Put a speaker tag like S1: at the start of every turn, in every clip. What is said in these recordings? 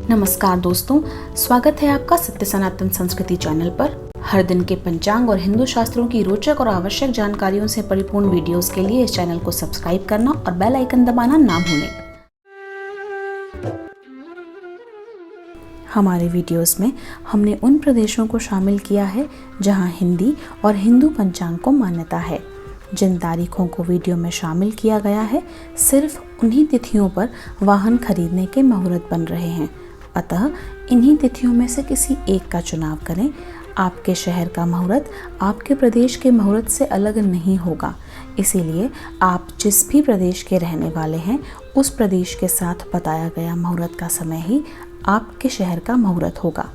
S1: नमस्कार दोस्तों, स्वागत है आपका सत्य सनातन संस्कृति चैनल पर। हर दिन के पंचांग और हिंदू शास्त्रों की रोचक और आवश्यक जानकारियों से परिपूर्ण वीडियोस के लिए इस चैनल को सब्सक्राइब करना और बेल आइकन दबाना ना भूलें। हमारे वीडियोस में हमने उन प्रदेशों को शामिल किया है जहां हिंदी और हिंदू पंचांग को मान्यता है। जिन तारीखों को वीडियो में शामिल किया गया है, सिर्फ उन्हीं तिथियों पर वाहन खरीदने के मुहूर्त बन रहे हैं। अतः इन्हीं तिथियों में से किसी एक का चुनाव करें। आपके शहर का मुहूर्त आपके प्रदेश के मुहूर्त से अलग नहीं होगा, इसीलिए आप जिस भी प्रदेश के रहने वाले हैं, उस प्रदेश के साथ बताया गया मुहूर्त का समय ही आपके शहर का मुहूर्त होगा।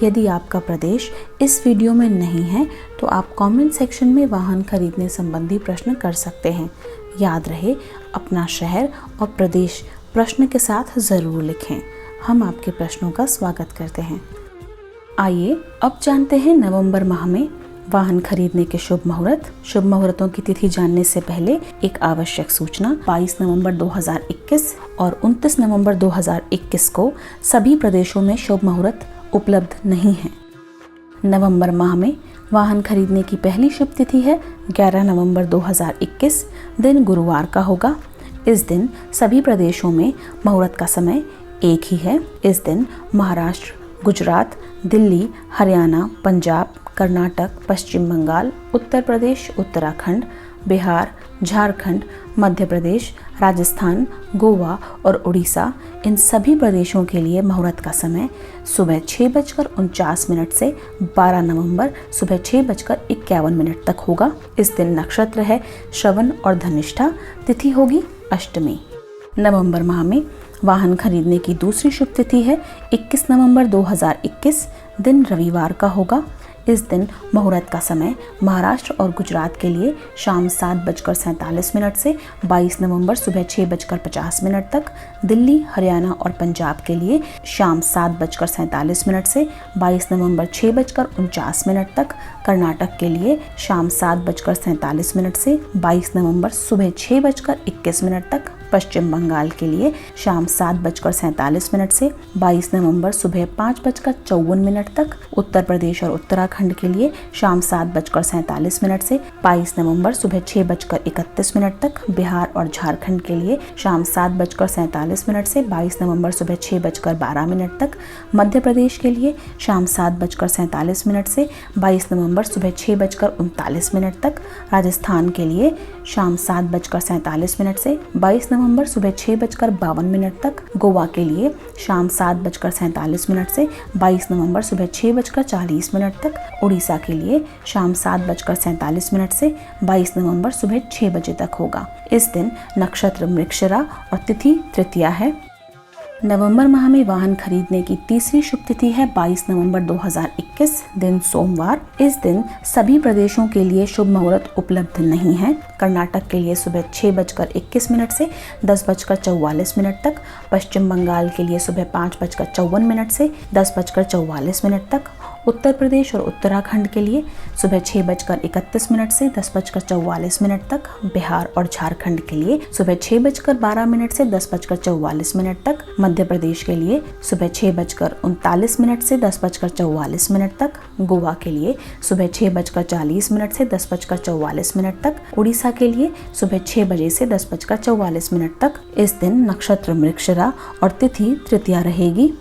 S1: यदि आपका प्रदेश इस वीडियो में नहीं है तो आप कमेंट सेक्शन में वाहन खरीदने संबंधी प्रश्न कर सकते हैं। याद रहे, अपना शहर और प्रदेश प्रश्न के साथ ज़रूर लिखें। हम आपके प्रश्नों का स्वागत करते हैं। आइए अब जानते हैं नवंबर माह में वाहन खरीदने के शुभ मुहूर्त। शुभ मुहूर्तों की तिथि जानने से पहले एक आवश्यक सूचना। 22 नवंबर 2021 और 29 नवंबर 2021 को सभी प्रदेशों में शुभ मुहूर्त उपलब्ध नहीं है। नवंबर माह में वाहन खरीदने की पहली शुभ तिथि है 11 नवंबर 2021, दिन गुरुवार का होगा। इस दिन सभी प्रदेशों में मुहूर्त का समय एक ही है। इस दिन महाराष्ट्र, गुजरात, दिल्ली, हरियाणा, पंजाब, कर्नाटक, पश्चिम बंगाल, उत्तर प्रदेश, उत्तराखंड, बिहार, झारखंड, मध्य प्रदेश, राजस्थान, गोवा और उड़ीसा, इन सभी प्रदेशों के लिए मुहूर्त का समय सुबह 6:49 से 12 नवंबर सुबह 6:51 तक होगा। इस दिन नक्षत्र है श्रवण और धनिष्ठा, तिथि होगी अष्टमी। नवंबर माह में वाहन खरीदने की दूसरी शुभ तिथि है 21 नवंबर 2021, दिन रविवार का होगा। इस दिन मुहूर्त का समय महाराष्ट्र और गुजरात के लिए शाम 7:47 से 22 नवंबर सुबह 6:50 तक, दिल्ली, हरियाणा और पंजाब के लिए शाम 7:47 से 22 नवंबर 6:49 तक, कर्नाटक के लिए शाम 7:47 से 22 नवंबर सुबह 6:21 तक, पश्चिम बंगाल के लिए शाम 7:47 से 22 नवंबर सुबह 5:54 तक, उत्तर प्रदेश और उत्तराखंड के लिए शाम 7:47 से 22 नवंबर सुबह 6:31 तक, बिहार और झारखंड के लिए शाम 7:47 से 22 नवंबर सुबह 6:12 तक, मध्य प्रदेश के लिए शाम 7:47 से 22 नवंबर सुबह 6:39 तक, राजस्थान के लिए शाम 7:47 से 22 नवंबर सुबह 6:52 तक, गोवा के लिए शाम 7:47 से 22 नवंबर सुबह 6:40 तक, उड़ीसा के लिए शाम 7:47 से 22 नवंबर सुबह 6 बजे तक होगा। इस दिन नक्षत्र मृगशिरा और तिथि तृतीया है। नवंबर माह में वाहन खरीदने की तीसरी शुभ तिथि है 22 नवंबर 2021, दिन सोमवार। इस दिन सभी प्रदेशों के लिए शुभ मुहूर्त उपलब्ध नहीं है। कर्नाटक के लिए सुबह 6:21 से 10:44 तक, पश्चिम बंगाल के लिए सुबह 5:54 से 10:44 तक, उत्तर प्रदेश और उत्तराखंड के लिए सुबह 6:31 से 10:44 तक, बिहार और झारखंड के लिए सुबह 6:12 से 10:44 तक, मध्य प्रदेश के लिए सुबह 6:39 से 10:44 तक, गोवा के लिए सुबह 6:40 से 10:44 तक, उड़ीसा के लिए सुबह 6 बजे से 10:44 तक। इस दिन नक्षत्र मृगशिरा और तिथि तृतीया रहेगी।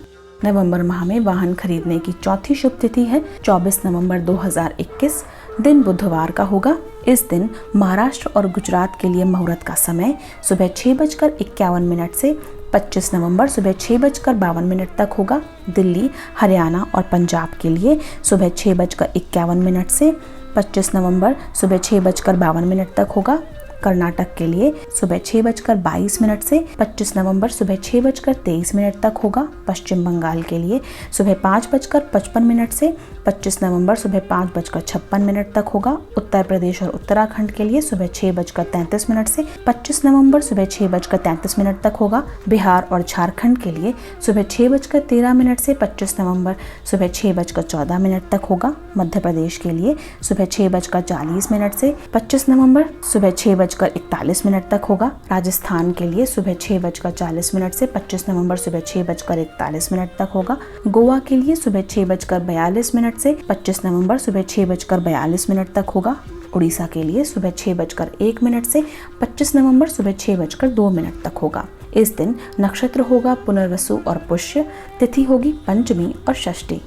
S1: नवंबर माह में वाहन खरीदने की चौथी शुभ तिथि है 24 नवंबर 2021, दिन बुधवार का होगा। इस दिन महाराष्ट्र और गुजरात के लिए मुहूर्त का समय सुबह 6:51 से 25 नवंबर सुबह 6:52 तक होगा। दिल्ली, हरियाणा और पंजाब के लिए सुबह 6:51 से 25 नवंबर सुबह 6:52 तक होगा। कर्नाटक के लिए सुबह 6:22 से 25 नवंबर सुबह 6:23 तक होगा। पश्चिम बंगाल के लिए सुबह 5:55 से 25 नवंबर सुबह 5:56 तक होगा। उत्तर प्रदेश और उत्तराखंड के लिए सुबह 6:33 से 25 नवंबर सुबह 6:33 तक होगा। बिहार और झारखंड के लिए सुबह 6:13 से 25 नवंबर सुबह 6:14 तक होगा। मध्य प्रदेश के लिए सुबह 6:40 से 25 नवंबर सुबह 6:41 तक होगा। राजस्थान के लिए सुबह 6:40 से 25 नवंबर सुबह 6:41 तक होगा। गोवा के लिए सुबह 6:42 से 25 नवंबर सुबह 6:42 तक होगा। उड़ीसा के लिए सुबह 6:01 से 25 नवंबर सुबह 6:02 तक होगा। इस दिन नक्षत्र होगा पुनर्वसु और पुष्य, तिथि होगी पंचमी और षष्ठी।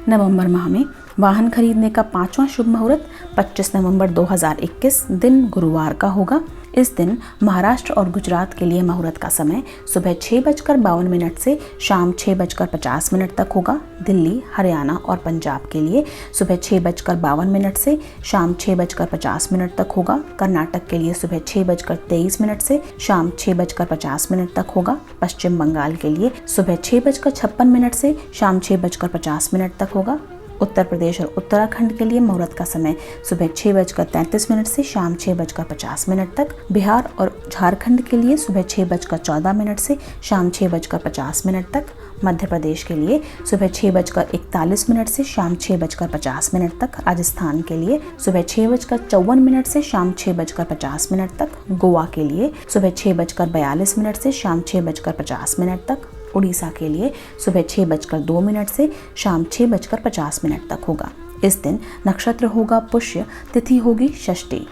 S1: नवंबर माह में वाहन खरीदने का 5वां शुभ मुहूर्त 25 नवंबर 2021 दिन गुरुवार का होगा। इस दिन महाराष्ट्र और गुजरात के लिए मुहूर्त का समय सुबह 6:52 से शाम 6:50 तक होगा। दिल्ली, हरियाणा और पंजाब के लिए सुबह 6:52 से शाम 6:50 तक होगा। कर्नाटक के लिए सुबह 6:23 से शाम 6:50 तक होगा। पश्चिम बंगाल के लिए सुबह 6:56 से शाम 6:50 तक होगा। उत्तर प्रदेश और उत्तराखंड के लिए मुहूर्त का समय सुबह 6:33 से शाम 6:50 तक। बिहार और झारखंड के लिए सुबह 6:14 से शाम 6:50 तक। मध्य प्रदेश के लिए सुबह 6:41 से शाम 6:50 तक। राजस्थान के लिए सुबह 6:54 से शाम 6:50 तक। गोवा के लिए सुबह 6:42 से शाम 6:50 तक। उड़ीसा के लिए सुबह 6:02 से शाम 6:50 तक होगा। इस दिन नक्षत्र होगा पुष्य, तिथि होगी षष्ठी।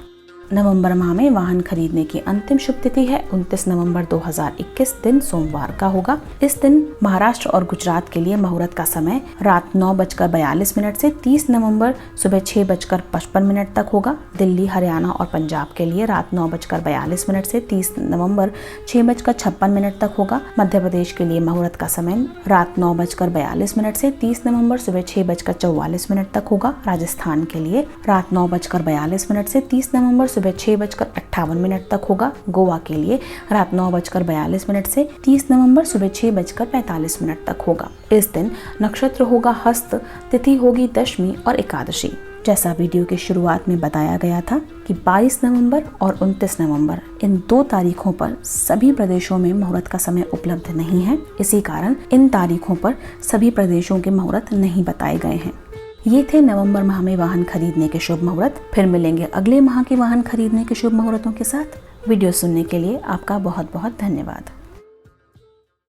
S1: नवंबर माह में वाहन खरीदने की अंतिम शुभ तिथि है 29 नवंबर 2021 दिन सोमवार का होगा। इस दिन महाराष्ट्र और गुजरात के लिए मुहूर्त का समय रात 9:42 से 30 नवंबर सुबह 6:55 तक होगा। दिल्ली, हरियाणा और पंजाब के लिए रात 9:42 से 30 नवंबर 6:56 तक होगा। मध्य प्रदेश के लिए मुहूर्त का समय रात 9:42 से 30 नवंबर सुबह 6:44 तक होगा। राजस्थान के लिए रात 9:42 से 30 नवंबर सुबह 6:58 तक होगा। गोवा के लिए रात 9:42 से 30 नवंबर सुबह 6:45 तक होगा। इस दिन नक्षत्र होगा हस्त, तिथि होगी दशमी और एकादशी। जैसा वीडियो की शुरुआत में बताया गया था कि 22 नवंबर और 29 नवंबर इन 2 तारीखों पर सभी प्रदेशों में मुहूर्त का समय उपलब्ध नहीं है। इसी कारण इन तारीखों पर सभी प्रदेशों के मुहूर्त नहीं बताए गए हैं। ये थे नवंबर माह में वाहन खरीदने के शुभ मुहूर्त। फिर मिलेंगे अगले माह के वाहन खरीदने के शुभ मुहूर्तों के साथ। वीडियो सुनने के लिए आपका बहुत बहुत धन्यवाद।